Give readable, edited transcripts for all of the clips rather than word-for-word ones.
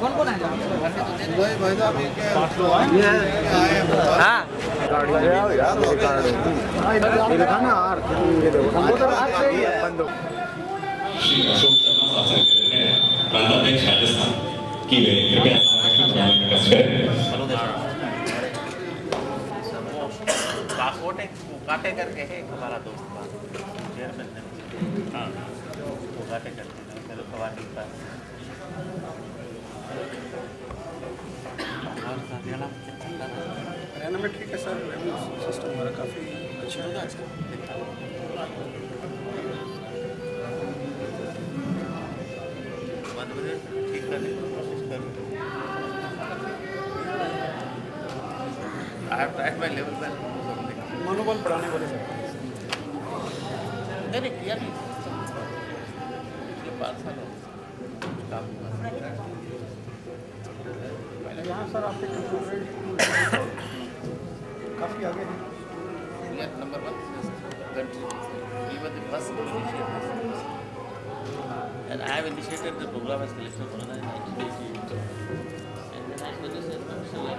कौन कौन है? भाई साहब हाँ श्री अशोक शर्मा शासन प्रांताध्यक्ष राजस्थान की वे कृपया काटे करके है हमारा दोस्त चेयरमैन ने हाँ वो काटे करके चलो कवाटी का हरियाणा में ठीक है सर, रेवेन्यू सिस्टम हमारा काफ़ी अच्छा है। ठीक करने की कोशिश करूँ। I have tried my level best. मनोबल बढ़ाने वाले सर नहीं किया नहीं पिछले 5 साल काम यहाँ सर आपके काफ़ी आगे हैं। India number 1 country. We were the first initiative. And I have initiated the program as collector for the 1980. And then I finished as professional.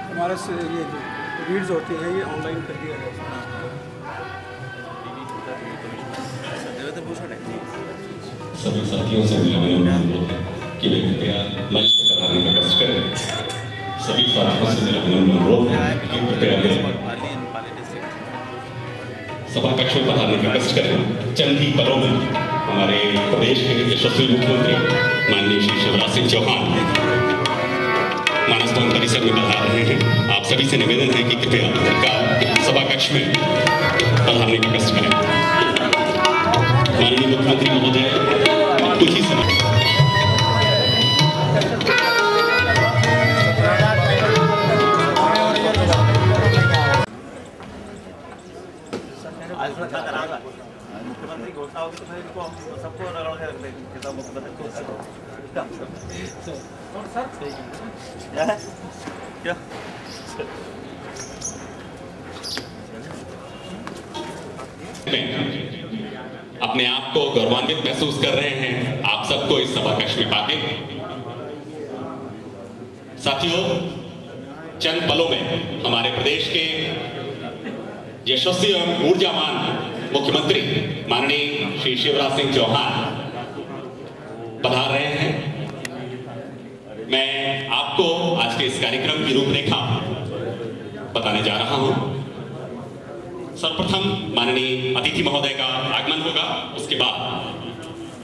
हमारा से ये जो रीड्स होती हैं ये ऑनलाइन कर दिया है। सभी साथियों से मेरा अनुरोध है कि वे कृपया मंच पर आने का कष्ट करें। सभी साथियों से मेरा अनुरोध है कि कृपया सभा कक्ष में पधारने का कष्ट करें। चंद ही पलों में हमारे प्रदेश के यशस्वी मुख्यमंत्री माननीय श्री शिवराज सिंह चौहान मानस भवन परिसर में पधार रहे हैं। आप सभी से निवेदन है कि कृपया सभा कक्ष में पधारने का कष्ट करें। माननीय मुख्यमंत्री महोदय कुछ ही समय मुख्यमंत्री घोषणा होगी तो फिर इनको हम सबको रगड़ के रख देंगे किताब मुख्यमंत्री को क्या अपने आप को गौरवान्वित महसूस कर रहे हैं आप सबको इस सभा कक्ष में पाके। साथियों, चंद पलों में हमारे प्रदेश के यशस्वी एवं ऊर्जावान मुख्यमंत्री माननीय श्री शिवराज सिंह चौहान पधार रहे हैं। मैं आपको आज के इस कार्यक्रम की रूपरेखा बताने जा रहा हूं। सर्वप्रथम माननीय अतिथि महोदय का आगमन होगा। उसके बाद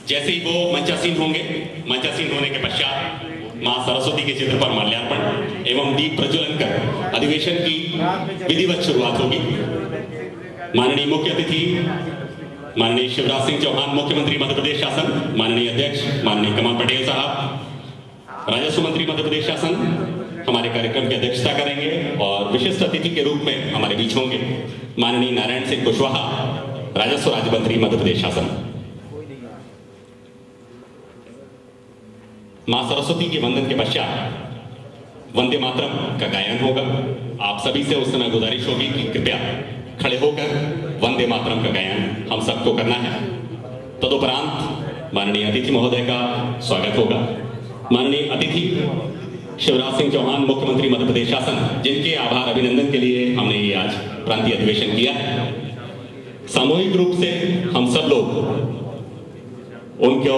जैसे ही वो मंचासीन होंगे, मंचासीन होने के पश्चात मां सरस्वती के चित्र पर माल्यार्पण एवं दीप प्रज्वलन कर अधिवेशन की विधिवत शुरुआत होगी। माननीय मुख्य अतिथि माननीय शिवराज सिंह चौहान मुख्यमंत्री मध्य प्रदेश शासन, माननीय अध्यक्ष माननीय कमल पटेल साहब राजस्व मंत्री मध्य प्रदेश शासन हमारे कार्यक्रम की अध्यक्षता करेंगे और विशिष्ट अतिथि के रूप में हमारे बीच होंगे माननीय नारायण सिंह कुशवाहा राजस्व राज्य मंत्री मध्य प्रदेश शासन। मां सरस्वती के वंदन के पश्चात वंदे मातरम का गायन होगा। आप सभी से उस समय गुजारिश होगी कि कृपया खड़े होकर वंदे मातरम का गायन हम सबको करना है। तदुपरांत माननीय अतिथि महोदय का स्वागत होगा। माननीय अतिथि शिवराज सिंह चौहान मुख्यमंत्री मध्य प्रदेश शासन, जिनके आभार अभिनंदन के लिए हमने ये आज प्रांतीय अधिवेशन किया है। सामूहिक रूप से हम सब लोग उनको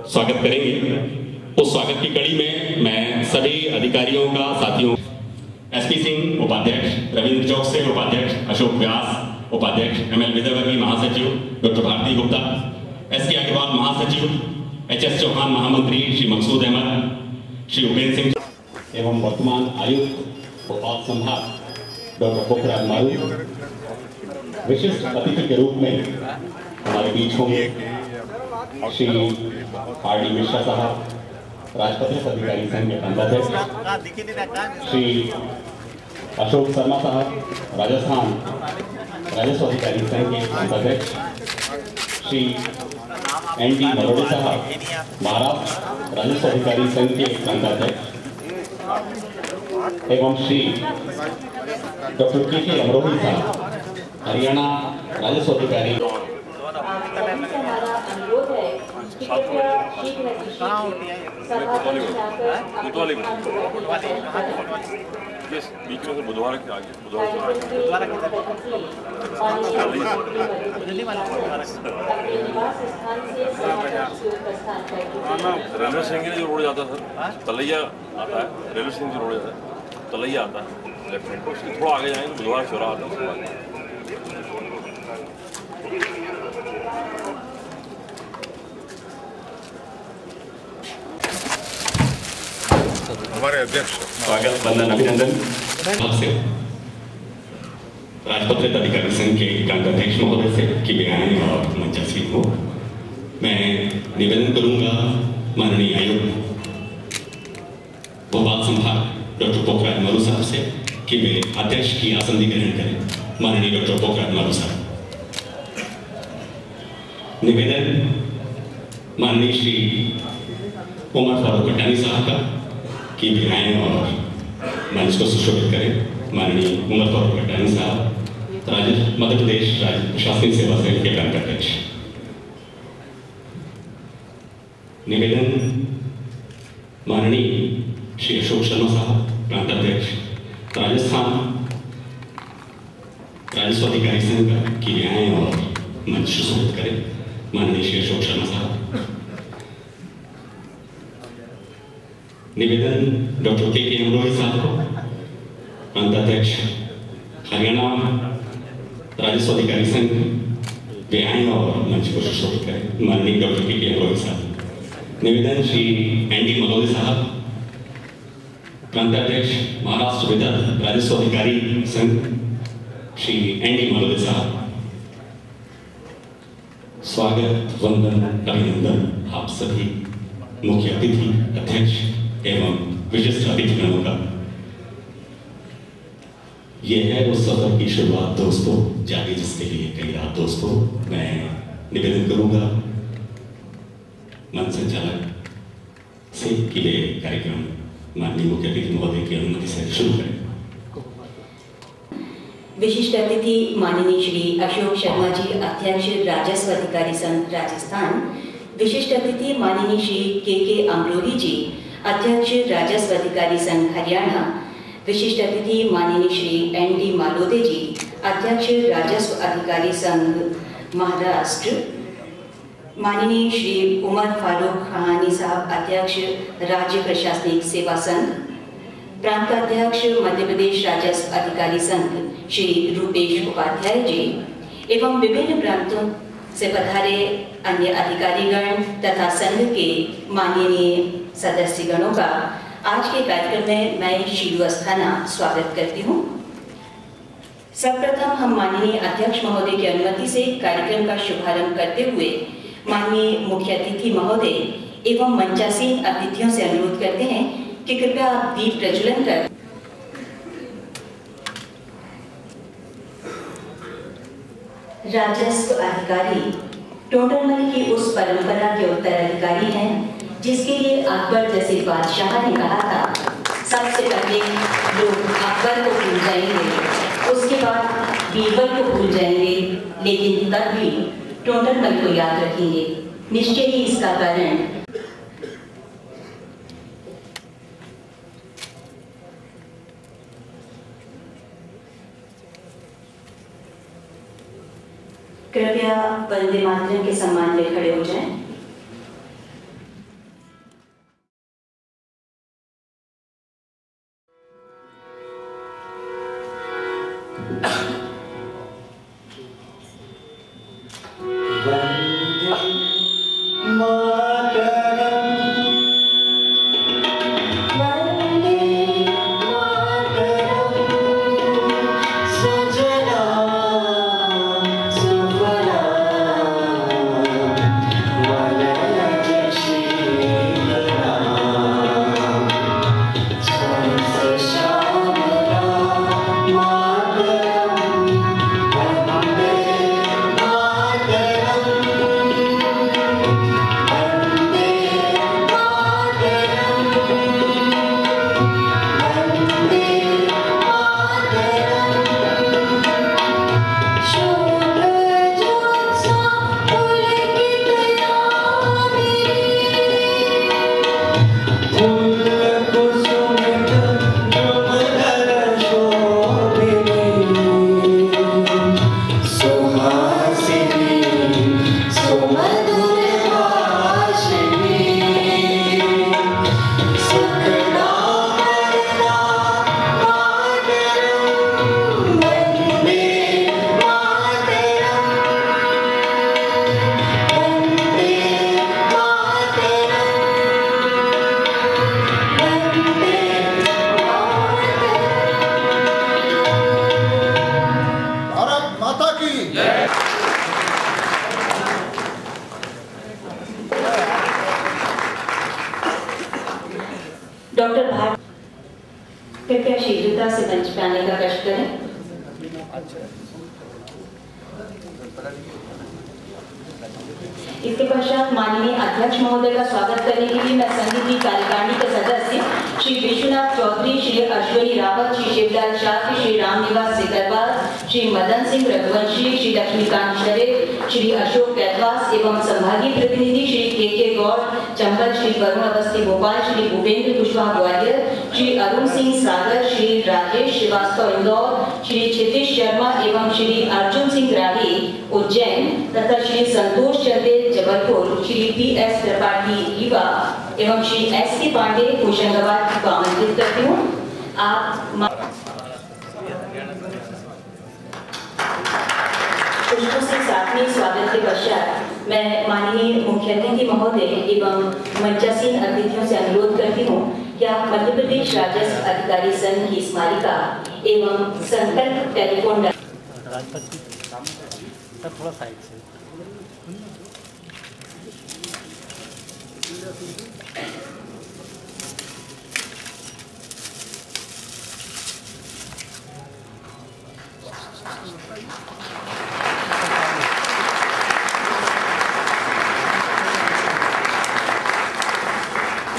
स्वागत करेंगे। उस स्वागत की कड़ी में मैं सभी अधिकारियों का, साथियों, एसपी सिंह उपाध्यक्ष, रविंद्र चौक से उपाध्यक्ष, अशोक व्यास उपाध्यक्ष, ML विदयवर्गीय महासचिव डॉक्टर भारती गुप्ता, SK अग्रवाल महासचिव, HS चौहान महामंत्री श्री मकसूद अहमद, श्री उपेंद्र सिंह एवं वर्तमान आयुक्त भोपाल संभाग डॉक्टर पोखराज मारू। विशिष्ट अतिथि के रूप में हमारे बीच होंगे श्री RD मिश्रा साहब, राजपत्रित अधिकारी संघ के अध्यक्ष, श्री अशोक शर्मा साहब, राजस्थान राजस्व अधिकारी संघ के अध्यक्ष, श्री एन.टी. मरोड़े साहब, महाराष्ट्र राजस्व अधिकारी संघ के प्रांताध्यक्ष, एवं श्री डॉक्टर के अमरोही साहब, हरियाणा राजस्व अधिकारी। बीच में से बुधवार के आगे रेलवे स्टेशन जो रोड जाता है सर, तलैया आता है, रेलवे स्टेशन जो रोड जाता है तलैया आता है लेफ्ट हैंड को, उसके थोड़ा आगे जाएंगे बुधवार चौरा आता है। हमारे अध्यक्ष स्वागत, वंदन, अभिनंदन आपसे राजपत्रित अधिकारी संघ के प्रांताध्यक्ष महोदय से कि वे आए और मंचासीन हो। मैं निवेदन करूंगा माननीय आयुक्त भोपाल संभाग डॉक्टर पोखराज मारू साहब से कि वे अध्यक्ष की आसन ग्रहण करें। माननीय डॉक्टर पोखराज मारू साहब। निवेदन माननीय श्री उमर फारूक कटानी साहब का कि वे आए और मंच को सुशोभित करें। माननीय उमर फारूक कटानी साहब, मध्य प्रदेश राज्य प्रशासनिक सेवा संघ के प्रांताध्यक्ष। निवेदन माननीय श्री अशोक शर्मा साहब, प्रांताध्यक्ष राजस्थान राजस्व अधिकारी संघ का कि वे आए और मंच सुशोभित करें। माननीय श्री अशोक शर्मा साहब। निवेदन डॉक्टर के अमरोही साहब को, प्रांताध्यक्ष हरियाणा राजस्व अधिकारी संघ, वे आए और मंच को सुशोभित करें। माननीय डॉक्टर के अमरोही साहब। निवेदन श्री एन.टी. मरोड़े साहब, प्रांताध्यक्ष महाराष्ट्र विदर्भ राजस्व अधिकारी संघ, श्री एन.टी. मरोड़े साहब। स्वागत, वंदन, अभिनंदन आप सभी मुख्य अतिथि, अध्यक्ष एवं विशिष्ट अतिथिगणों का। यह है उस सफर की शुरुआत दोस्तों, जागे जिसके लिए कई रात दोस्तों। मैं निवेदन करूंगा मंच संचालक से कि वे कार्यक्रम माननीय मुख्य अतिथि महोदय की अनुमति से शुरू करें। विशिष्ट अतिथि माननीय श्री अशोक शर्मा जी, अध्यक्ष राजस्व अधिकारी संघ राजस्थान। विशिष्ट अतिथि माननीय श्री के अमरोही जी, अध्यक्ष राजस्व अधिकारी संघ हरियाणा। विशिष्ट अतिथि माननीय श्री एन.डी. मालोदे जी, अध्यक्ष राजस्व अधिकारी संघ महाराष्ट्र। माननीय श्री उमर फारूक कटानी साहब, अध्यक्ष राज्य प्रशासनिक सेवा संघ। प्रांताध्यक्ष मध्य प्रदेश राजस्व अधिकारी संघ श्री रूपेश उपाध्याय जी एवं विभिन्न प्रांतों से पधारे अन्य अधिकारीगण तथा संघ के माननीय सदस्यगणों का आज के कार्यक्रम में मैं शीलू अस्थाना स्वागत करती हूँ। सर्वप्रथम हम माननीय अध्यक्ष महोदय की अनुमति से कार्यक्रम का शुभारंभ करते हुए माननीय मुख्य अतिथि महोदय एवं मंचासीन अतिथियों से अनुरोध करते हैं कि कृपया आप दीप प्रज्वलन कर राजस्व अधिकारी टोडरमल की उस परंपरा के उत्तराधिकारी हैं जिसके लिए अकबर जैसे बादशाह ने कहा था, सबसे पहले लोग अकबर को भूल जाएंगे, उसके बाद बीरबल को भूल जाएंगे, लेकिन तब भी टोडरमल को याद रखेंगे। निश्चय ही इसका कारण कृपया वंदे मातरम के सम्मान में खड़े हो जाएं। डॉक्टर भाट कृपया शीघ्रता से मंच पे आने का कष्ट करें। इसके पश्चात माननीय अध्यक्ष महोदय का स्वागत करने के लिए मैं संघ की कार्यकारिणी के सदस्य श्री विश्वनाथ चौधरी, श्री अश्विनी रावत, श्री शिवलाल शास्त्री, श्री रामनिवास सिकरवाल, श्री मदन सिंह रघुवंशी, श्री लक्ष्मीकांत शरीफ, श्री अशोक कैथवास एवं संभागीय प्रतिनिधि श्री के गौड़ चंबल, श्री वरुण अवस्थी भोपाल, श्री भूपेंद्र कुशवाहा ग्वालियर, श्री अरुण सिंह सागर, श्री राजेश श्रीवास्तव इंदौर, श्री क्षितिश शर्मा एवं श्री अर्जुन सिंह राही उज्जैन तथा श्री संतोष चंदे जबलपुर, श्री PS त्रिपाठी रीवा एवं श्री SK पांडे होशंगाबाद को आमंत्रित करती हूँ। पुष्पों से साथी स्वागत के पश्चात मैं माननीय मुख्य अतिथि महोदय एवं मंचासीन अतिथियों से अनुरोध करती हूँ कि आप मध्य प्रदेश राजस्व अधिकारी संघ की स्मारिका एवं संकल्प टेलीफोन थोड़ा साइड से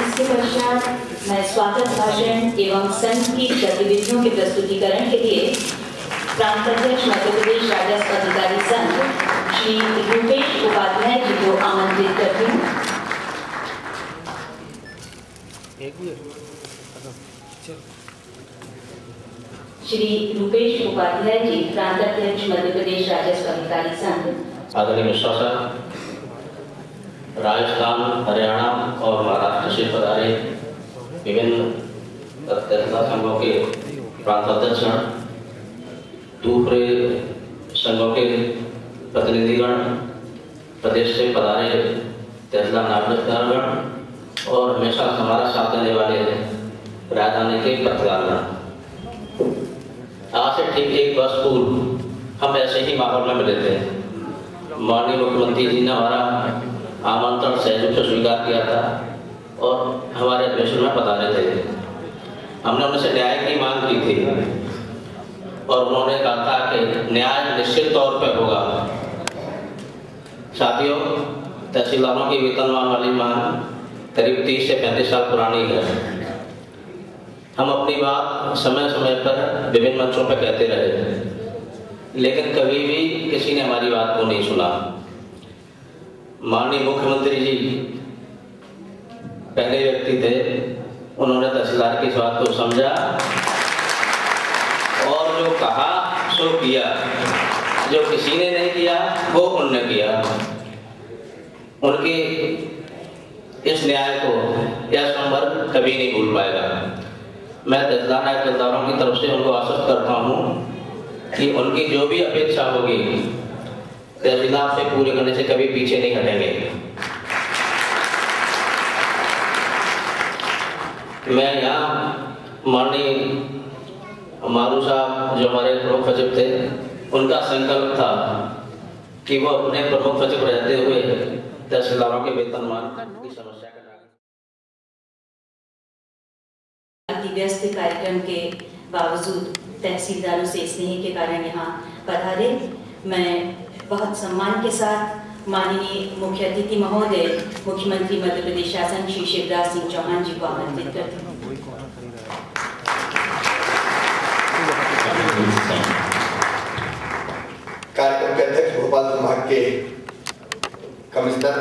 इसके पश्चात मैं स्वागत भाषण एवं संघ की गतिविधियों के प्रस्तुतिकरण के लिए प्रांत अध्यक्ष मध्य प्रदेश राजस्व अधिकारी संघ श्री रूपेश उपाध्याय जी को आमंत्रित करती हूँ। श्री रूपेश उपाध्याय जी, प्रांत अध्यक्ष मध्य प्रदेश राजस्व अधिकारी संघ। आदरणीय मिश्रा साहब, राजस्थान, हरियाणा और महाराष्ट्र से पधारे विभिन्न तहसीलदार संघों के प्रांत अध्यक्ष, दूसरे संघों के प्रतिनिधिगण, प्रदेश से पधारे तहसीलदार नागरिकगण और हमेशा हमारा साथ देने वाले राजधानी के पत्रकारगण। आज से ठीक 1 वर्ष पूर्व हम ऐसे ही माहौल में मिले थे। माननीय मुख्यमंत्री जी ने हमारा आमंत्रण सहयोग से स्वीकार किया था और हमारे अधिवेशन में पधारे थे। हमने उनसे न्याय की मांग की थी और उन्होंने कहा था कि न्याय निश्चित तौर पर होगा। साथियों, तहसीलदारों की वेतनमान वाली मांग करीब 30 से 35 साल पुरानी है। हम अपनी बात समय समय पर विभिन्न मंचों पर कहते रहे, लेकिन कभी भी किसी ने हमारी बात को नहीं सुना। माननीय मुख्यमंत्री जी पहले व्यक्ति थे, उन्होंने तहसीलदार की बात को समझा और जो कहा सो किया। जो किसी ने नहीं किया वो उन्होंने किया। उनके इस न्याय को यह संवर्ग कभी नहीं भूल पाएगा। मैं तहसीलदारों की तरफ से उनको आश्वस्त करता हूँ कि उनकी जो भी अपेक्षा होगी तहसीलदार से पूरे करने से कभी पीछे नहीं हटेंगे। मैं यहाँ माननीय मारू साहब जो हमारे प्रमुख सचिव थे, उनका संकल्प था कि वो अपने प्रमुख सचिव रहते हुए तहसीलदारों के वेतनमान की समस्या का व्यस्त कार्यक्रम के बावजूद तहसीलदारों से स्नेह के कारण यहाँ पधारे। मैं बहुत सम्मान के साथ माननीय मुख्य अतिथि महोदय मुख्यमंत्री मध्य प्रदेश शासन श्री शिवराज सिंह चौहान जी को आमंत्रित करती हूँ। कार्यक्रम के अध्यक्ष भोपाल संभाग के कमिश्नर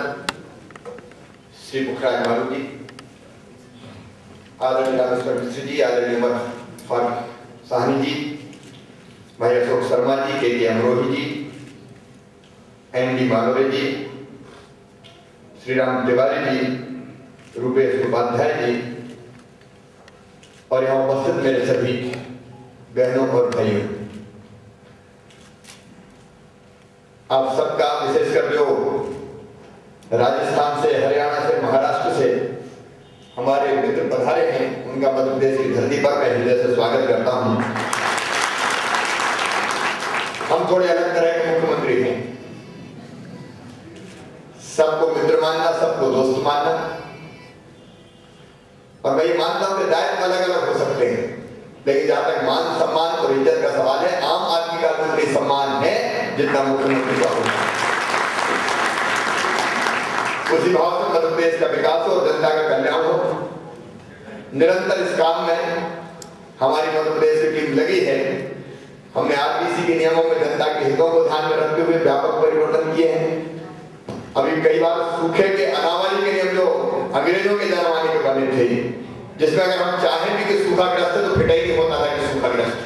श्री पुखराज मारू जी, आदरणीय रामेश्वर मिश्र जी, आदरणीय फारूक साहनी जी, भाई अशोक शर्मा जी, के अमरोही जी, MD मालवरे जी, श्री राम तिवारी जी, रूपेश उपाध्याय जी और यहाँ उपस्थित मेरे सभी बहनों और भाइयों, आप सबका विशेषकर जो राजस्थान से, हरियाणा से, महाराष्ट्र से हमारे मित्र पधारे हैं, उनका मध्य प्रदेश की धरती पर मैं हृदय से स्वागत करता हूं। हम थोड़े अलग तरह के मुख्यमंत्री हैं। सबको मित्र मानना, सबको दोस्त मानना और मैं ये मानता हूँ कि दायित्व अलग अलग हो सकते हैं, लेकिन जहां तक मान सम्मान और इज्जत का सवाल है, आम आदमी का उतना ही सम्मान है जितना मुख्यमंत्री का होता है। उसी भाव से मध्य प्रदेश का विकास हो, जनता का कल्याण हो। निरंतर इस काम में हमारी मध्य प्रदेश की टीम लगी है। हमने आरबीसी के नियमों में जनता के हितों को ध्यान में रखते हुए व्यापक परिवर्तन किए हैं। अभी कई बार सूखे के अनावली के नियम जो अंग्रेजों के जमाने के बने थे, जिसमें अगर हम चाहें भी कि सूखाग्रस्त है तो फिट ही नहीं होता था कि सूखाग्रस्त,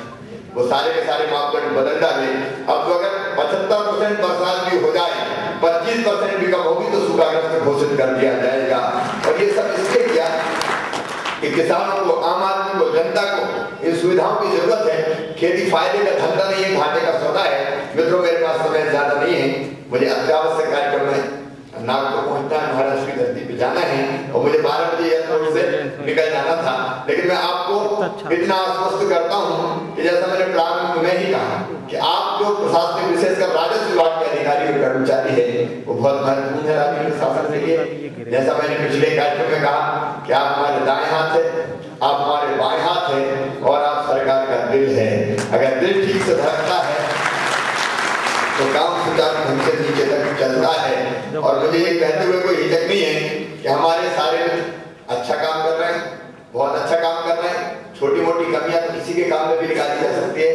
वो सारे के सारे मापदंड बदल डाले। अब तो अगर 75% बरसात भी हो जाए, 25% भी कम होगी तो सूखाग्रस्त घोषित कर दिया जाएगा। और ये सब इसलिए किया कि किसानों को, आम आदमी को, जनता को इन सुविधाओं की जरूरत है। खेती फायदे का धंधा नहीं है, घाटे का सौदा है। मित्रों, मेरे पास समय ज्यादा नहीं है, मुझे अत्यावश्यक कार्यक्रम में नागपुर पहुंचना है, महाराष्ट्र की धरती पे जाना है और मुझे 12 बजे एयरपोर्ट से निकल जाना था। लेकिन मैं आपको इतना आश्वस्त करता हूं कि जैसा मैंने प्रारंभ में ही कहा कि आप जो प्रशासनिक, विशेषकर राजस्व विभाग के अधिकारी और कर्मचारी है, वो बहुत महत्वपूर्ण है राज्य प्रशासन के लिए। जैसा मैंने पिछले कार्यक्रम में कहा कि आप हमारे दाएं हाथ है, आप हमारे बाएं हाथ है और आप सरकार का दिल है। अगर दिल ठीक से धड़कता है तो काम सुचारू ढंग से नीचे तक चलता है। और मुझे ये कहते हुए कोई हिचक नहीं है कि हमारे सारे अच्छा काम कर रहे हैं, बहुत अच्छा काम कर रहे हैं। छोटी मोटी कमियां तो किसी के काम में भी निकाली जा सकती है।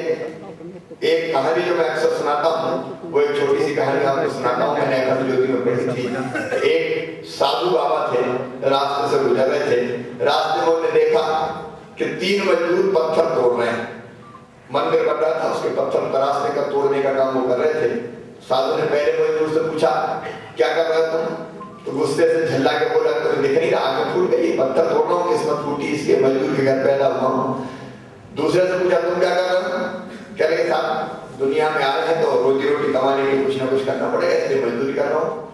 एक कहानी जो मैं अक्सर सुनाता हूँ, वो एक छोटी सी कहानी आपको सुनाता हूँ, मैंने अखंड ज्योति में पढ़ी थी। एक साधु बाबा थे, रास्ते से गुजर रहे थे। रास्ते में उन्होंने देखा कि 3 मजदूर पत्थर तोड़ रहे हैं। मंदिर बन रहा था, उसके पत्थर तराशने का, तोड़ने का काम वो कर रहे थे। साधु ने पहले मजदूर से पूछा, क्या कर रहे हो तुम? तो गुस्से से झल्ला के बोला, तो दिख नहीं रहा, आंखें फूट गई, पत्थर तोड़ रहा हूँ, किस्मत फूटी, इसलिए मजदूर के घर पैदा हुआ हूँ। दूसरे से पूछा, तुम क्या कर रहे हो? कह रहे साहब, दुनिया में आए हैं तो रोजी रोटी कमाने के लिए कुछ ना कुछ करना पड़ेगा, इसलिए मजदूरी कर रहा हूँ।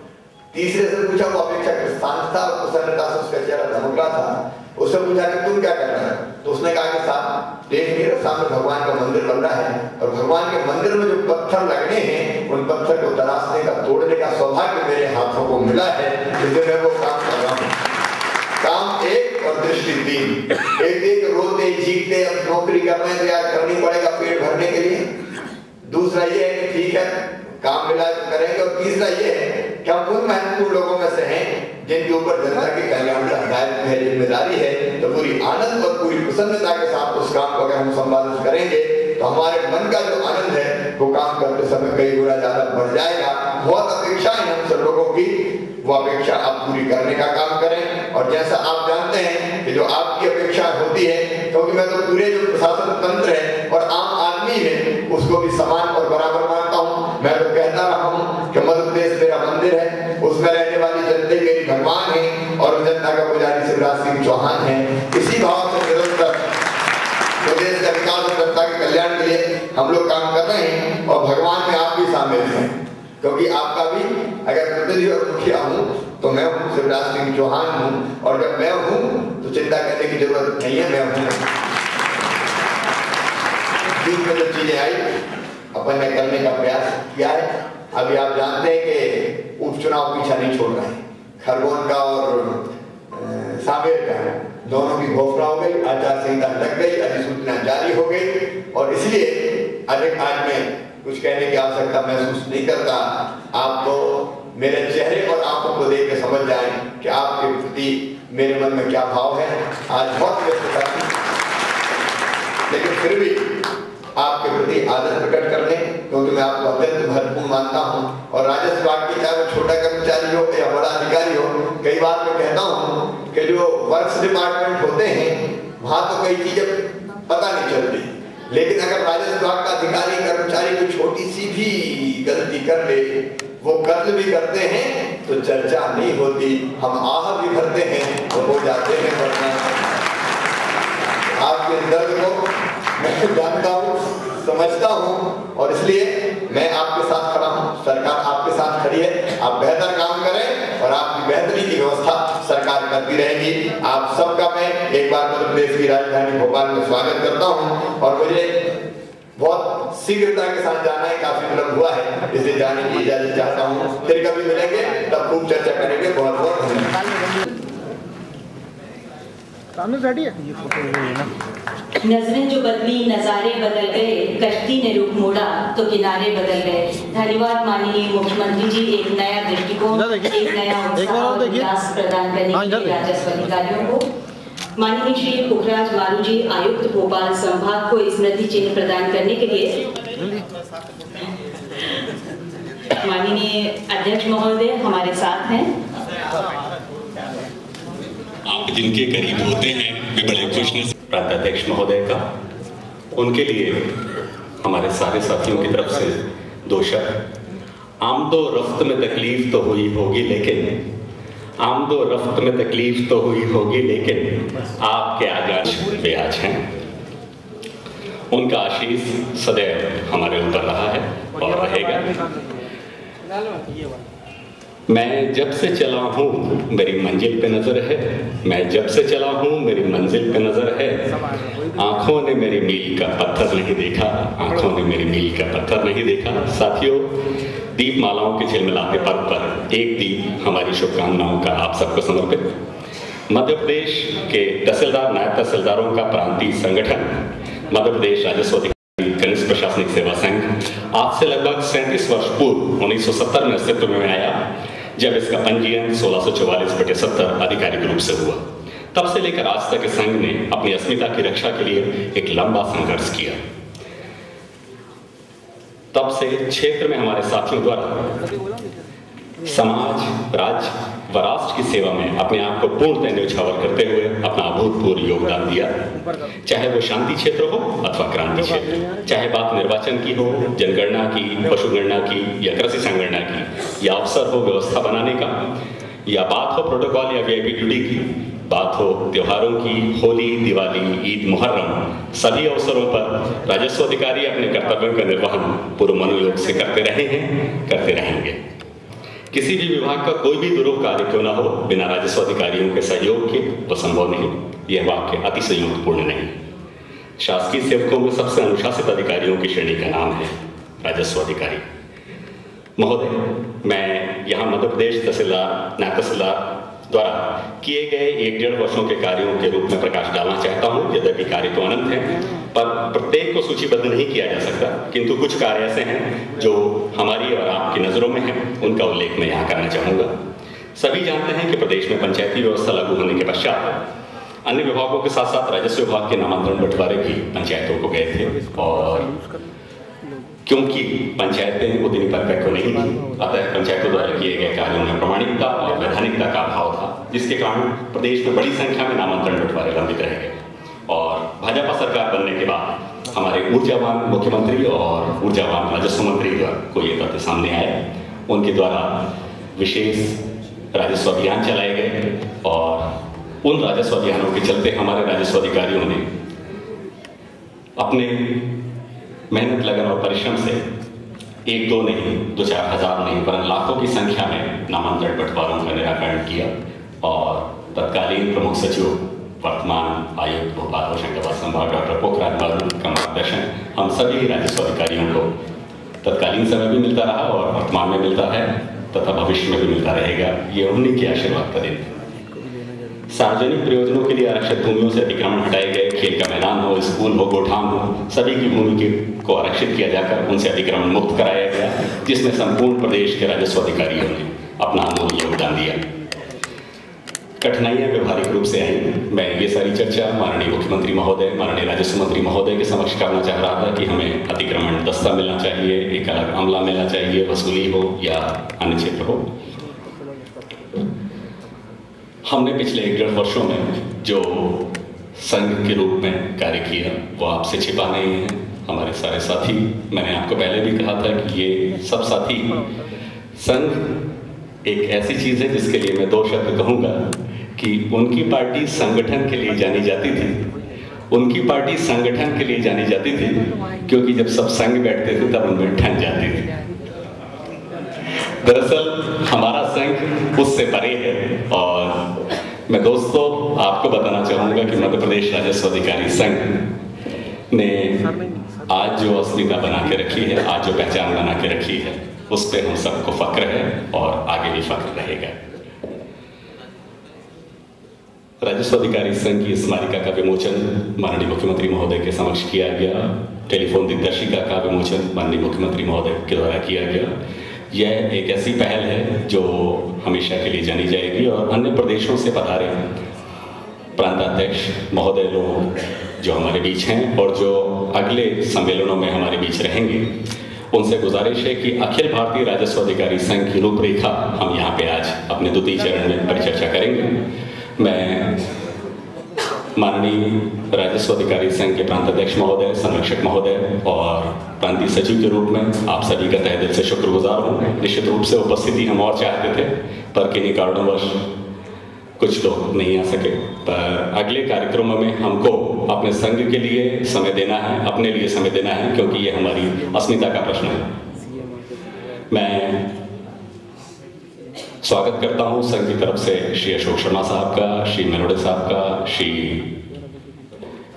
तीसरे से पूछा, वो अपेक्षाकृत शांत था और प्रसन्नता से उसका चेहरा धमक रहा था। उससे पूछा कि तुम क्या कर रहे हो? तो उसने कहा कि साहब, देख नहीं रहे सामने भगवान का मंदिर बन रहा है और भगवान के मंदिर में जो पत्थर लगने हैं, उन पत्थर को तराशने का, तोड़ने का सौभाग्य मेरे हाथों को मिला है, इसलिए मैं वो काम कर रहा हूँ। काम एक और दृष्टि 3। एक रोते झीकते अब नौकरी कर रहे हैं तो यार करनी पड़ेगा पेट भरने के लिए। दूसरा ये है कि ठीक है काम मिला करेंगे। और तीसरा ये है कि हम उन महत्वपूर्ण लोगों में से हैं जिनके ऊपर जनता के कल्याण का दायित्व है, जिम्मेदारी है। तो पूरी आनंद और पूरी प्रसन्नता के साथ उस काम को अगर हम संपादित करेंगे तो हमारे मन का जो आनंद है वो काम करते समय कई गुना ज्यादा बढ़ जाएगा। बहुत अपेक्षाएं हम सब लोगों की, वो अपेक्षा आप पूरी करने का काम करें। और जैसा आप जानते हैं कि जो आपकी अपेक्षा होती है, क्योंकि मैं तो पूरे जो प्रशासन तंत्र है और आम आदमी है उसको भी समान और बराबर मानता हूँ। मैं तो कहता रहा हूँ कि मध्य प्रदेश मेरा मंदिर है, उसमें रहने वाली जनता मेरी भगवान है और जनता का पुजारी शिवराज सिंह चौहान है। इसी भाव से निरंतर प्रदेश का विकास और जनता के कल्याण के लिए हम लोग काम कर रहे हैं। और भगवान में आप भी शामिल हैं, क्योंकि आपका भी अगर प्रतिनिधि और मुखिया हूँ तो मैं हूँ, शिवराज सिंह चौहान हूँ। और जब मैं हूँ तो चिंता करने की जरूरत नहीं है, मैं हूँ। बीच में जो चीजें आई अपन ने करने का प्रयास किया है। अभी आप जानते हैं कि उपचुनाव पीछा नहीं छोड़ रहे हैं। खरगोन का और सावेर का दोनों की घोषणा हो गई, आचार संहिता लग गई, अधिसूचना जारी हो गई। और इसलिए अधिक आज में कुछ कहने की आवश्यकता महसूस नहीं करता। आप तो मेरे चेहरे और आंखों को देख के समझ जाएं कि आपके प्रति मेरे मन में क्या भाव है। आज बहुत व्यस्तता थी, लेकिन फिर भी आपके प्रति आदर प्रकट कर लें, क्योंकि मैं आपको अत्यंत महत्वपूर्ण मानता हूँ। और राजस्व विभाग के चाहे वो छोटा कर्मचारी हो या बड़ा अधिकारी हो, कई बार मैं कहता हूँ कि जो वर्क्स डिपार्टमेंट होते हैं वहां तो कई चीजें पता नहीं चलती, लेकिन अगर राजस्व विभाग का अधिकारी कर्मचारी कोई छोटी सी भी गलती कर ले, वो कत्ल भी करते हैं तो चर्चा नहीं होती, हम आह भी भरते हैं तो हो जाते हैं। वरना आपके दर्द को मैं जानता हूँ, समझता हूँ और इसलिए मैं आपके साथ खड़ा हूँ। सरकार आपके साथ खड़ी है। आप बेहतर काम करें और आपकी बेहतरी की व्यवस्था सरकार करती रहेगी। आप सबका मैं एक बार मध्य प्रदेश की राजधानी भोपाल में स्वागत करता हूँ। और मुझे बहुत शीघ्रता के साथ जाना है, काफी विलंब हुआ है, इसलिए जाने की इजाजत चाहता हूँ। फिर कभी मिलेंगे तब खूब चर्चा करेंगे। बहुत बहुत धन्यवाद। सामने रेडी है ये फोटो है ना। नजरें जो बदली नजारे बदल गए, कश्ती ने रुख मोड़ा तो किनारे बदल गए। धन्यवाद माननीय मुख्यमंत्री जी, एक नया दृष्टिकोण, एक नया उत्साह और विकास प्रदान करने के लिए राजस्व अधिकारियों को। माननीय श्री पुखराज मारू जी, आयुक्त भोपाल संभाग को स्मृति चिन्ह प्रदान करने के लिए माननीय अध्यक्ष महोदय हमारे साथ हैं। आप जिनके करीब होते हैं वे बड़े खुश नसीब। प्रांताध्यक्ष महोदय का उनके लिए हमारे सारे साथियों की तरफ से 2 शब्द। आमदो रफ्त में तकलीफ तो हुई होगी लेकिन आमदो रफ्त में तकलीफ तो हुई होगी लेकिन आपके आगाज वे आज हैं। उनका आशीष सदैव हमारे ऊपर रहा है और रहेगा। मैं जब से चला हूँ मेरी मंजिल पे नजर है, मैं जब से चला हूँ मेरी मंजिल पे नजर है। आंखों ने मेरी मील का पत्थर नहीं देखा, आंखों ने मेरी मील का पत्थर नहीं देखा। साथियों, दीप मालाओं के झिलमिलाते पर्व पर एक दीप हमारी शुभकामनाओं का आप सबको समर्पित। मध्य प्रदेश के तहसीलदार नायब तहसीलदारों का प्रांतीय संगठन मध्य प्रदेश राजस्व अधिकारी कनिष्ठ प्रशासनिक सेवा संघ आज से लगभग 37 वर्ष पूर्व 1970 में अस्तित्व में आया, जब इसका पंजीयन 1644/70 आधिकारिक रूप से हुआ। तब से लेकर आज तक इस संघ ने अपनी अस्मिता की रक्षा के लिए एक लंबा संघर्ष किया। तब से क्षेत्र में हमारे साथियों द्वारा समाज, राज्य व राष्ट्र की सेवा में अपने आप को पूर्णतः न्यौछावर करते हुए अपना अभूतपूर्व योगदान दिया। चाहे वो शांति क्षेत्र हो अथवा क्रांति क्षेत्र, चाहे बात निर्वाचन की हो, जनगणना की, पशुगणना की या कृषि संगणना की, या अवसर हो व्यवस्था बनाने का, या बात हो प्रोटोकॉल या वीआईपी ड्यूटी की, बात हो त्योहारों की, होली, दिवाली, ईद, मुहर्रम, सभी अवसरों पर राजस्व अधिकारी अपने कर्तव्यों का निर्वहन पूर्ण मनोयोग से करते रहे हैं, करते रहेंगे। किसी भी विभाग का कोई भी दुरूह कार्य क्यों ना हो, बिना राजस्व अधिकारियों के सहयोग के वो संभव नहीं। यह वाक्य अतिशयोक्तिपूर्ण नहीं। शासकीय सेवकों में सबसे अनुशासित अधिकारियों की श्रेणी का नाम है राजस्व अधिकारी। महोदय, मैं यहाँ मध्य प्रदेश तहसीलदार नायब तहसीलदार द्वारा किए गए 1-1.5 वर्षों के कार्यों के रूप में प्रकाश डालना चाहता हूँ। यद्यपि कार्य तो अनंत है, पर प्रत्येक को सूचीबद्ध नहीं किया जा सकता, किंतु कुछ कार्य ऐसे हैं जो हमारी और आपकी नजरों में हैं, उनका उल्लेख मैं यहाँ करना चाहूँगा। सभी जानते हैं कि प्रदेश में पंचायती व्यवस्था लागू होने के पश्चात अन्य विभागों के साथ साथ राजस्व विभाग के नामांतरण बंटवारे भी पंचायतों को गए थे, और क्योंकि पंचायतें उतनी परफेक्ट नहीं थी, अतः पंचायतों द्वारा किए गए कार्यों में प्रामाणिकता और वैधानिकता का अभाव था, जिसके कारण प्रदेश में बड़ी संख्या में नामांतरण बंटवारे लंबित रह गए। और भाजपा सरकार बनने के बाद हमारे ऊर्जावान मुख्यमंत्री और ऊर्जावान राजस्व मंत्री द्वारा को ये तथ्य सामने आए। उनके द्वारा विशेष राजस्व अभियान चलाए गए, और उन राजस्व अभियानों के चलते हमारे राजस्व अधिकारियों ने अपने मेहनत, लगन और परिश्रम से 1-2 नहीं, 2-4 हजार नहीं, वरन लाखों की संख्या में नामांतरण बंटवारों का निराकरण किया। और तत्कालीन प्रमुख सचिव वर्तमान आयुक्त भोपाल होशंगाबाद संभाग डॉक्टर पोखराज मारू का मार्गदर्शन हम सभी राजस्व अधिकारियों को तत्कालीन समय भी मिलता रहा और वर्तमान में मिलता है तथा भविष्य में भी मिलता रहेगा। ये उन्हीं के आशीर्वाद का दिन। सार्वजनिक प्रयोजनों के लिए आरक्षित भूमियों से अतिक्रमण हटाए गए। खेल का मैदान हो, स्कूल हो, गोठान हो, सभी की भूमि को आरक्षित किया जाकर उनसे अतिक्रमण मुक्त कराया गया, जिसमें संपूर्ण प्रदेश के राजस्व अधिकारियों ने अपना अमूल्य योगदान दिया। कठिनाइयां व्यवहारिक रूप से आई। मैं ये सारी चर्चा माननीय मुख्यमंत्री महोदय, माननीय राजस्व मंत्री महोदय के समक्ष करना चाह रहा था कि हमें अतिक्रमण दस्ता मिलना चाहिए, एक अलग अमला मिलना चाहिए, वसूली हो या अन्य क्षेत्र हो। हमने पिछले 1-1.5 वर्षों में जो संघ के रूप में कार्य किया वो आपसे छिपा नहीं है। हमारे सारे साथी, मैंने आपको पहले भी कहा था कि ये सब साथी, संघ एक ऐसी चीज है जिसके लिए मैं 2 शब्द कहूंगा कि उनकी पार्टी संगठन के लिए जानी जाती थी। उनकी पार्टी संगठन के लिए जानी जाती थी क्योंकि जब सब संघ बैठते थे तब उनमें ठन जाती थी। दरअसल हमारा संघ उससे परे है, और मैं दोस्तों आपको बताना चाहूंगा कि मध्य प्रदेश राजस्व अधिकारी संघ ने आज जो अस्मिता बना के रखी है, आज जो पहचान बना के रखी है, उस पर हम सबको फक्र है और आगे भी फक्र रहेगा। राजस्व अधिकारी संघ की स्मारिका का विमोचन माननीय मुख्यमंत्री महोदय के समक्ष किया गया। टेलीफोन दिग्दर्शिका का विमोचन माननीय मुख्यमंत्री महोदय के द्वारा किया गया। यह एक ऐसी पहल है जो हमेशा के लिए जानी जाएगी और अन्य प्रदेशों से पधारे प्रांताध्यक्ष महोदय लोग जो हमारे बीच हैं और जो अगले सम्मेलनों में हमारे बीच रहेंगे, उनसे गुजारिश है कि अखिल भारतीय राजस्व अधिकारी संघ की रूपरेखा हम यहाँ पे आज अपने द्वितीय चरण में परिचर्चा करेंगे। मैं माननीय राजस्व अधिकारी संघ के प्रांताध्यक्ष महोदय, संरक्षक महोदय और प्रांतीय सचिव के रूप में आप सभी का तहे दिल से शुक्रगुजार हूँ। निश्चित रूप से उपस्थिति हम और चाहते थे, पर किन्हीं कारणवश कुछ लोग नहीं आ सके। पर अगले कार्यक्रमों में हमको अपने संघ के लिए समय देना है, अपने लिए समय देना है, क्योंकि ये हमारी अस्मिता का प्रश्न है। मैं स्वागत करता हूं संघ की तरफ से श्री अशोक शर्मा साहब का, श्री मेलोडे साहब का, श्री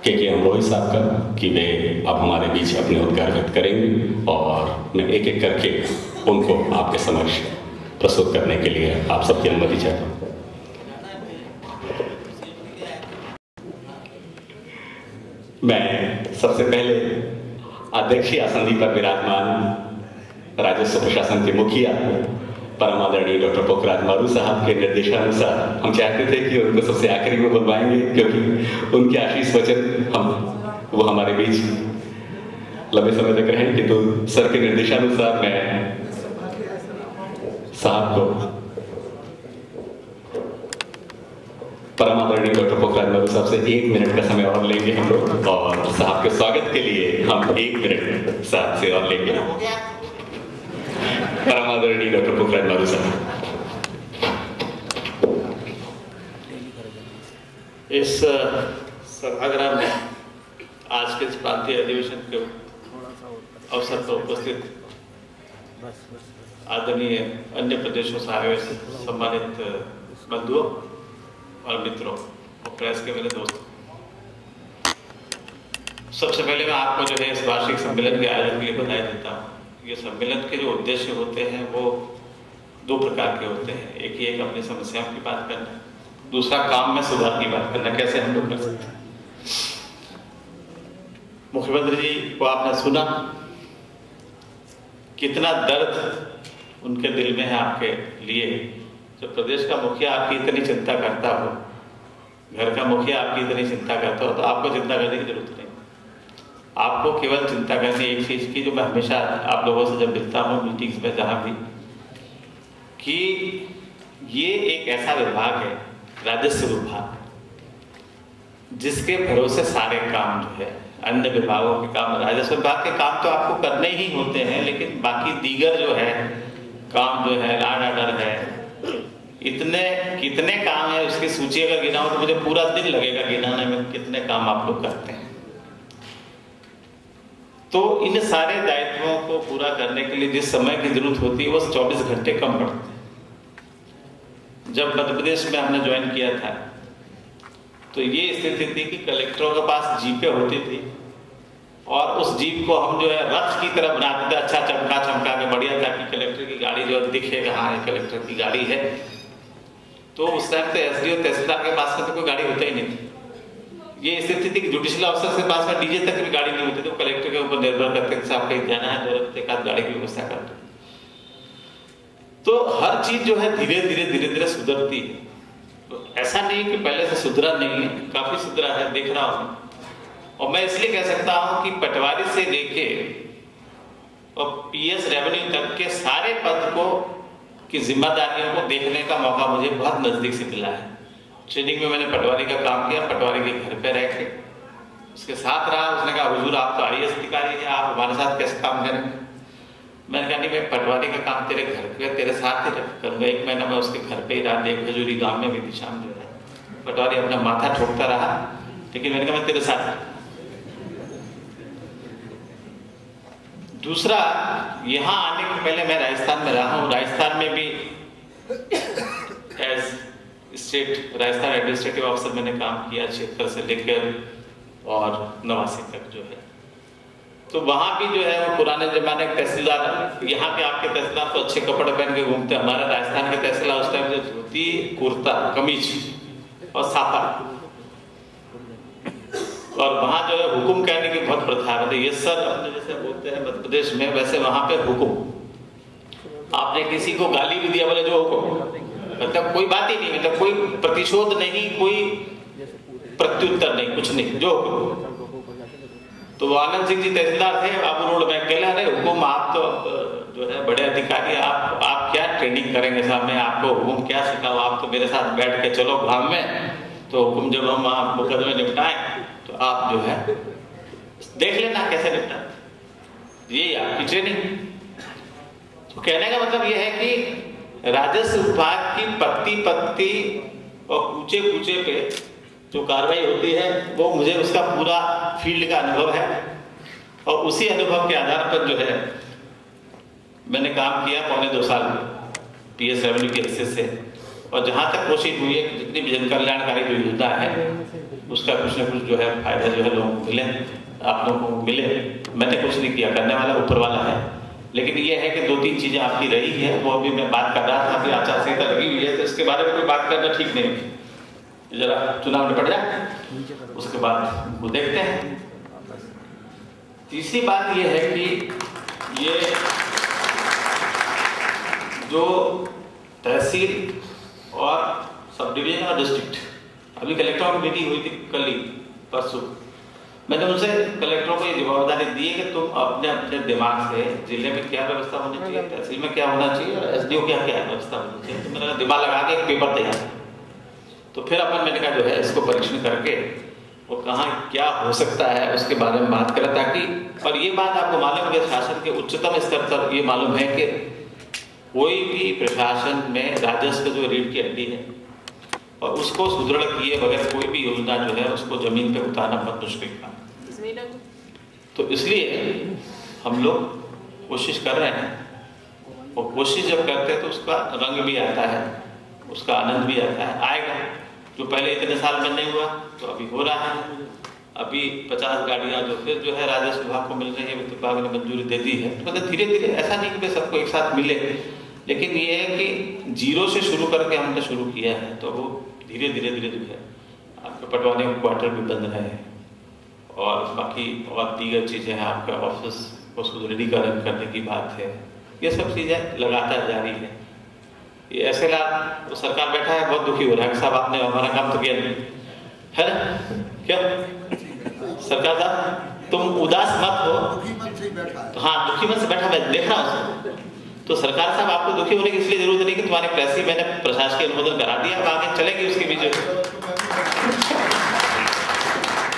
के अमरोही साहब का, कि वे अब हमारे बीच अपने उद्गार व्यक्त करेंगे और मैं एक एक करके उनको आपके समक्ष प्रस्तुत करने के लिए आप सबकी अनुमति चाहता हूँ। मैं सबसे पहले अध्यक्षीय आसंदी पर विराजमान राजस्व प्रशासन के मुखिया परम आदरणीय डॉक्टर पोखराज मारू साहब के निर्देशानुसार हम चाहते थे कि उनको सबसे आखिरी में बुलवाएंगे, क्योंकि उनके आशीष वचन वो हमारे बीच लंबे समय तक रहें, किंतु सर के निर्देशानुसार मैं साहब को परम आदरणीय डॉक्टर पोखराज मारू साहब से 1 मिनट का समय और लेंगे हम लोग, और साहब के स्वागत के लिए हम 1 मिनट साहब से और लेंगे। परम आदरणीय डॉक्टर पोखराज मारू साहब। इस सभागृह में आज के इस प्रांतीय अधिवेशन के अवसर पर उपस्थित आदरणीय अन्य प्रदेशों से आए हुए सम्मानित बंधुओं और मित्रों और प्रेस के मेरे दोस्तों, सबसे पहले मैं आपको जो है इस वार्षिक सम्मेलन के आयोजन के लिए बधाई देता हूँ। ये सम्मेलन के जो उद्देश्य होते हैं वो 2 प्रकार के होते हैं। एक अपनी समस्याओं की बात करना, दूसरा काम में सुधार की बात करना, कैसे हम लोग कर सकते हैं। मुख्यमंत्री जी को आपने सुना, कितना दर्द उनके दिल में है आपके लिए। जब प्रदेश का मुखिया आपकी इतनी चिंता करता हो, घर का मुखिया आपकी इतनी चिंता करता हो, तो आपको चिंता करने की जरूरत नहीं। आपको केवल चिंता करनी एक चीज की, जो मैं हमेशा आप लोगों से जब मिलता हूँ मीटिंग्स में जहां भी, कि ये एक ऐसा विभाग है, राजस्व विभाग, जिसके भरोसे सारे काम जो है, अन्य विभागों के काम, राजस्व विभाग के काम तो आपको करने ही होते हैं, लेकिन बाकी दीगर जो है काम जो है, लॉ एंड ऑर्डर है, इतने कितने काम है उसकी सूची अगर गिनाऊं तो मुझे पूरा दिन लगेगा गिनाने में कितने काम आप लोग करते हैं। तो इन सारे दायित्वों को पूरा करने के लिए जिस समय की जरूरत होती है वो 24 घंटे कम पड़ते हैं। जब मध्य प्रदेश में हमने ज्वाइन किया था तो ये स्थिति थी कि कलेक्टरों के पास जीपें होती थी और उस जीप को हम जो है रथ की तरह बनाते थे, अच्छा चमका के बढ़िया, ताकि कलेक्टर की गाड़ी जो दिखेगा, हाँ ये कलेक्टर की गाड़ी है। तो उस टाइम तो एसडीओ तहसीलदार के पास में तो कोई गाड़ी होता ही नहीं थी। ये स्थिति थी कि जुडिशियल ऑफिसर के पास में डीजे तक भी गाड़ी नहीं होती, तो कलेक्टर के ऊपर निर्भर करते थे, आप कहीं जाना है तो एक आध गाड़ी की व्यवस्था करते। तो हर चीज जो है धीरे धीरे सुधरती है। तो ऐसा नहीं कि पहले से सुधरा नहीं है, काफी सुधरा है, देख रहा हूं। और मैं इसलिए कह सकता हूं कि पटवारी से लेके और पीएस रेवेन्यू तक के सारे पद को की जिम्मेदारियों को देखने का मौका मुझे बहुत नजदीक से मिला है। ट्रेनिंग में मैंने पटवारी का काम किया, पटवारी के घर पे रह के उसके साथ रहा। उसने कहा हुजूर आप तो आईएएस अधिकारी हैं, आप हमारे साथ कैसे काम करेंगे? मैंने कहा नहीं, मैं पटवारी का काम तेरे घर पे तेरे साथ ही करूँगा। 1 महीना मैं उसके घर पे ही रहा, एक खजूरी गाँव में भी थी, शाम जो है पटवारी अपना माथा ठोकता रहा, लेकिन मैंने कहा मैं तेरे साथ। दूसरा, यहाँ आने के पहले मैं राजस्थान में रहा हूँ। राजस्थान में भी as state Rajasthan administrative officer मैंने काम किया 76 से लेकर और 89 तक जो है। तो वहां भी जो है वो पुराने जमाने के तहसीलदार, यहाँ पे आपके तहसीलदार तो अच्छे कपड़े पहन के घूमते, हमारे राजस्थान के तहसीलदार उस टाइम जो धोती कुर्ता कमीज और सापा, और वहाँ जो है हुकुम कहने की बहुत प्रथा है। मतलब ये सर अपने जैसे बोलते हैं मध्य प्रदेश में, वैसे वहाँ पे हुकुम, आपने किसी को गाली भी दिया बोले जो हुकुम, मतलब कोई बात ही नहीं, मतलब कोई प्रतिशोध नहीं, कोई प्रत्युत्तर नहीं, कुछ नहीं, जो हुकुम। तो वो आनंद सिंह जी तहसीलदार थे, बाबू रोड में, कहला अरे हुकुम आप तो जो है बड़े अधिकारी, आप क्या ट्रेनिंग करेंगे साहब, मैं आपको हुकुम क्या सिखाऊं, आप तो मेरे साथ बैठ के चलो गांव में, तो हुकुम जब हम आप मुकदमे निपटाएं तो आप जो है देख लेना कैसे निपटाते, ये आपकी ट्रेनिंग। तो कहने का मतलब ये है कि राजस्व विभाग की पत्ती पत्ती और कूचे कूचे पे जो कार्रवाई होती है वो मुझे उसका पूरा फील्ड का अनुभव है, और उसी अनुभव के आधार पर जो है मैंने काम किया 2.25 साल PS रेवेन्यू की हैसियत से, और जहाँ तक कोशिश हुई है जितनी भी जन कल्याणकारी जो योजना है उसका कुछ न कुछ जो है फायदा जो है लोगों को मिले, आप लोगों को मिले। मैंने कुछ नहीं किया, करने वाला ऊपर वाला है, लेकिन ये है कि 2-3 चीजें आपकी रही है, वो अभी मैं बात कर रहा था, अभी आचार संहिता लगी हुई है तो इसके बारे में कोई बात करना ठीक नहीं, जरा चुनाव निपट जाए उसके बाद वो देखते हैं। तीसरी बात ये है कि ये जो तहसील और सब डिवीजन और डिस्ट्रिक्ट, अभी कलेक्टरों की मीटिंग हुई थी कल ही परसों, मैंने उनसे कलेक्टरों को ये जवाबदारी दी है कि तुम अपने अपने दिमाग से जिले में क्या व्यवस्था होनी चाहिए, तहसील में क्या होना चाहिए और SDO क्या क्या व्यवस्था होनी चाहिए, तो मेरा दिमाग लगा के एक पेपर तैयार, तो फिर अपन मैंने कहा जो है इसको परीक्षण करके वो कहाँ क्या हो सकता है उसके बारे में बात करें, ताकि, और ये बात आपको मालूम है शासन के उच्चतम स्तर पर ये मालूम है कि कोई भी प्रशासन में राजस्व जो रीढ़ की हड्डी है और उसको सुदृढ़ किए बगैर कोई भी योजना जो है उसको जमीन पे उतारना बहुत मुश्किल था। तो इसलिए हम लोग कोशिश कर रहे हैं, और कोशिश जब करते हैं तो उसका रंग भी आता है, उसका आनंद भी आता है, आएगा। जो पहले इतने साल में नहीं हुआ तो अभी हो रहा है। अभी 50 गाड़ियां जो फिर जो है राजस्व विभाग को मिल रही है, वित्त विभाग ने मंजूरी दे दी है। तो धीरे धीरे, ऐसा नहीं कि सबको एक साथ मिले, लेकिन ये है कि जीरो से शुरू करके हमने शुरू किया है, तो वो धीरे धीरे धीरे जो है आपके पटवारी क्वार्टर भी बंद है और बाकी और दीगर चीज़ें हैं, आपका ऑफिस को सुदृढ़ीकरण करने की बात है, ये सब चीज़ें लगातार जारी है। ये ऐसे लाभ तो सरकार बैठा है बहुत दुखी हो रहा है कि साहब आपने हमारा काम तो किया नहीं है ना, क्या सरकार साहब तुम उदास मत हो, तो हाँ दुखी मन से बैठा, मैं देख रहा हूँ। तो सरकार साहब आपको दुखी होने की इसलिए जरूरत नहीं कि तुम्हारे पैसे मैंने प्रशासकीय अनुमोदन करा दिया, अब आगे चलेगी उसके बीच।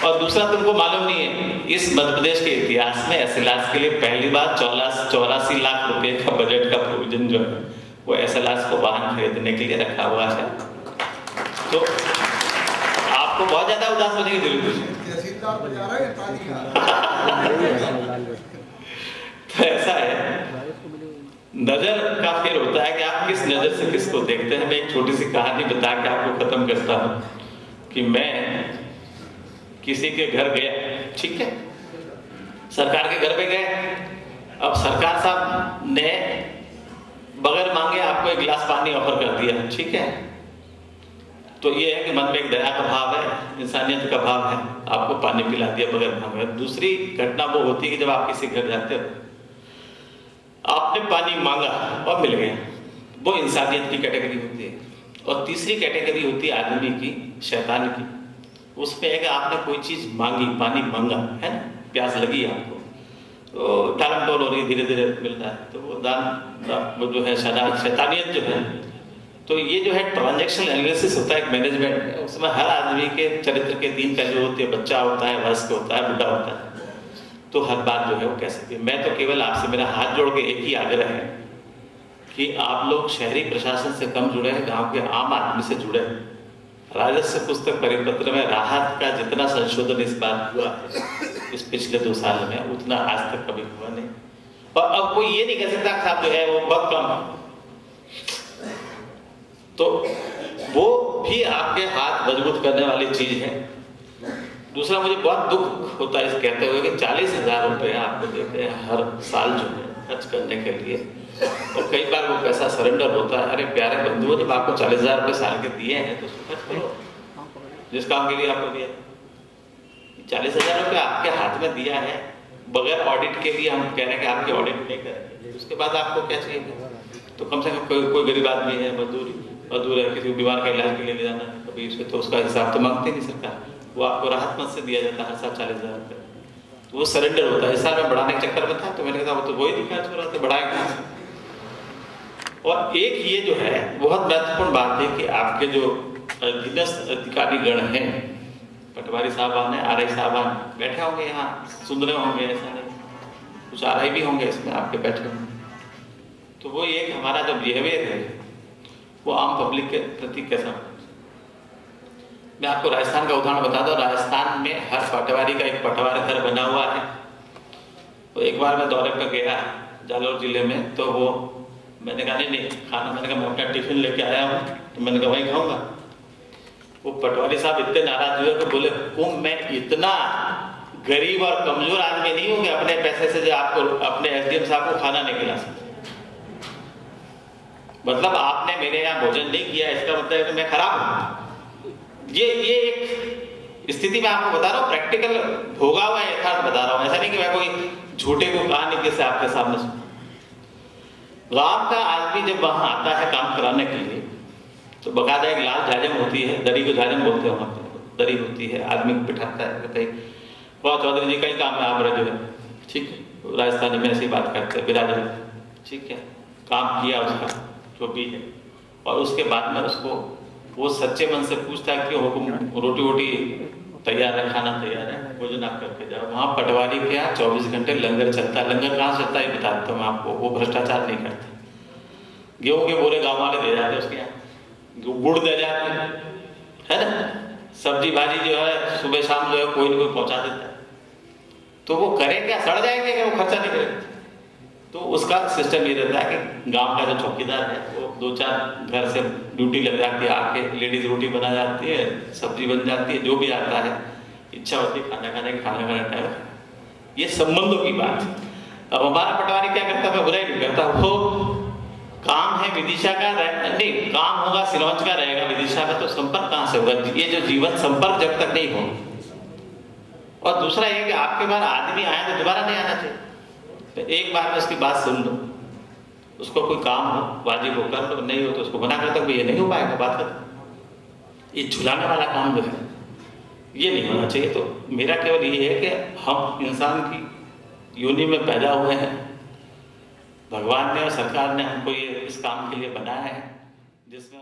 और दूसरा तुमको मालूम नहीं है, इस मध्य प्रदेश के इतिहास में SLAS के लिए पहली बार 84 लाख रुपए का बजट का प्रोविजन जो है वो SLAS को वाहन खरीदने के लिए रखा हुआ है। तो आपको बहुत ज्यादा उदास होने की जरूरत है। तो ऐसा है, नजर का फेर होता है कि आप किस नजर से किसको देखते हैं। मैं एक छोटी सी कहानी बता के आपको खत्म करता हूँ कि मैं किसी के घर गया, ठीक है, सरकार के घर पे गए। अब सरकार साहब ने बगैर मांगे आपको एक गिलास पानी ऑफर कर दिया, ठीक है। तो ये है कि मन में एक दया का भाव है, इंसानियत का भाव है, आपको पानी पिला दिया बगैर मांगे। दूसरी घटना वो होती है कि जब आप किसी घर जाते हो, आपने पानी मांगा और मिल गया, वो इंसानियत की कैटेगरी होती है। और तीसरी कैटेगरी होती है आदमी की, शैतान की। उसमें है कि आपने कोई चीज मांगी, पानी मांगा है ना, प्यास लगी आपको, तो टालम टोल हो रही, धीरे धीरे मिल रहा है, तो वो दान वो जो है शैतानियत जो है। तो ये जो है ट्रांजैक्शनल एनालिसिस होता है, एक मैनेजमेंट, उसमें हर आदमी के चरित्र के 3 पहलू होते हैं, बच्चा होता है, वयस्क होता है, बुढ़ा होता है। तो हर बात जो है वो कैसे, मैं तो केवल आपसे मेरा हाथ जोड़ के एक ही आग्रह है कि आप लोग शहरी प्रशासन से कम जुड़े हैं, गांव के आम आदमी से जुड़े हैं। राजस्व पुस्तक परिपत्र में राहत का जितना संशोधन इस बार हुआ है इस पिछले 2 साल में, उतना आज तक कभी हुआ नहीं। और अब कोई ये नहीं कह सकता कि साहब जो है वो बहुत कम, तो वो भी आपके हाथ मजबूत करने वाली चीज है। दूसरा, मुझे बहुत दुख होता है इस कहते हुए कि 40,000 रुपये आपको देते हैं हर साल जो है खर्च करने के लिए, और कई बार वो पैसा सरेंडर होता है। अरे प्यारे बंधुओं, जब आपको 40,000 रुपये साल के दिए हैं तो उसको खर्च करो। जिस काम के लिए आपको दिया 40,000 रुपया आपके हाथ में दिया है, बगैर ऑडिट के लिए हम कह रहे हैं कि आपकी ऑडिट नहीं करेंगे, उसके बाद आपको क्या चाहिए? तो कम से कम कोई गरीब आदमी है, मजदूर है, किसी बीमार का इलाज के लिए ले जाना है कभी उससे, तो उसका हिसाब तो मांगते नहीं सरकार, वो आपको राहत मत से दिया जाता है हर साल 40,000 रुपये, तो वो सरेंडर होता है। इस साल में बढ़ाने के चक्कर में था, तो मैंने कहा वो तो वही दिखा छोड़ रहा था, बढ़ाए कहाँ से? और एक ये जो है बहुत महत्वपूर्ण बात है कि आपके जो अधीनस्थ अधिकारीगण हैं, पटवारी साहबान है, आरआई साहबान बैठे होंगे यहाँ, सुन रहे होंगे, ऐसा नहीं, कुछ आरआई भी होंगे इसमें आपके बैठे होंगे, तो वो ये कि हमारा जो बिहेवियर है वो आम पब्लिक के प्रति कैसा। मैं आपको राजस्थान का उदाहरण बता दूं, राजस्थान में हर पटवारी का एक पटवार घर बना हुआ है। तो एक बार मैं दौरे पर गया जालौर जिले में, तो वो मैंने कहा नहीं खाना, मैंने कहा मैं अपना टिफिन लेके आया हूँ, तो मैंने कहा वहीं खाऊंगा। वो पटवारी साहब इतने नाराज हुए कि बोले मैं इतना गरीब और कमजोर आदमी नहीं हूँ कि अपने पैसे से जो आपको अपने एसडीएम साहब को खाना नहीं खिला सकते। मतलब आपने मेरे यहाँ भोजन नहीं किया, इसका मतलब है कि मैं खराब हूँ। ये एक स्थिति मैं आपको बता रहा हूँ, प्रैक्टिकल भोगा हुआ यथार्थ बता रहा हूँ, ऐसा नहीं कि मैं कोई झूठे को कहानी किससे आपके सामने सुन। गांव का आदमी जब वहां आता है काम कराने के लिए, तो बकायदा एक लाल जाजम होती है, दरी को जाजम बोलते हैं वहां पे, दरी होती है, आदमी को बिठाता है, कहते बहुत चौधरी जी कई काम में आप रहे, ठीक है, राजस्थानी में ऐसी बात करते हैं, बिरादरी, ठीक है, काम किया उसका जो भी है, और उसके बाद में उसको वो सच्चे मन से पूछता है कि हुक्म रोटी वोटी तैयार है, खाना तैयार है, भोजन आप करके जाओ। वहाँ पटवारी के यहाँ 24 घंटे लंगर चलता है। लंगर कहाँ चलता है बता देता हूँ आपको, वो भ्रष्टाचार नहीं करते। गेहूं के बोरे गाँव वाले दे जाते उसके यहाँ, गुड़ दे जाते है ना, सब्जी भाजी जो है सुबह शाम जो है कोई ना कोई पहुंचा देता है। तो वो करे क्या, सड़ जाएंगे क्या, वो खर्चा नहीं करेंगे। तो उसका सिस्टम ये रहता है कि गांव का जो चौकीदार है वो 2-4 घर से ड्यूटी लग जाती है, आके लेडीज रोटी बना जाती है, सब्जी बन जाती है, जो भी आता है इच्छा होती है खाना खाने की, खाना खाने टाइम, ये संबंधों की बात है। अब हमारा पटवारी क्या करता है, मैं बुराई नहीं करता, वो काम है विदिशा का, नहीं काम होगा सिलौंज का रहेगा, विदिशा का तो संपर्क कहाँ से होगा? ये जो जीवन संपर्क जब तक नहीं हो। और दूसरा ये कि आपके पास आदमी आए तो दोबारा नहीं आना चाहिए, तो एक बार में उसकी बात सुन लो, उसको कोई काम हो वाजिब हो कर लो, नहीं हो तो उसको मना कर दो, ये नहीं हो पाएगा, बात कर। ये झुलाने वाला काम जो है ये नहीं होना चाहिए। तो मेरा केवल ये है कि हम इंसान की योनि में पैदा हुए हैं, भगवान ने और सरकार ने हमको ये इस काम के लिए बनाया है जिसमें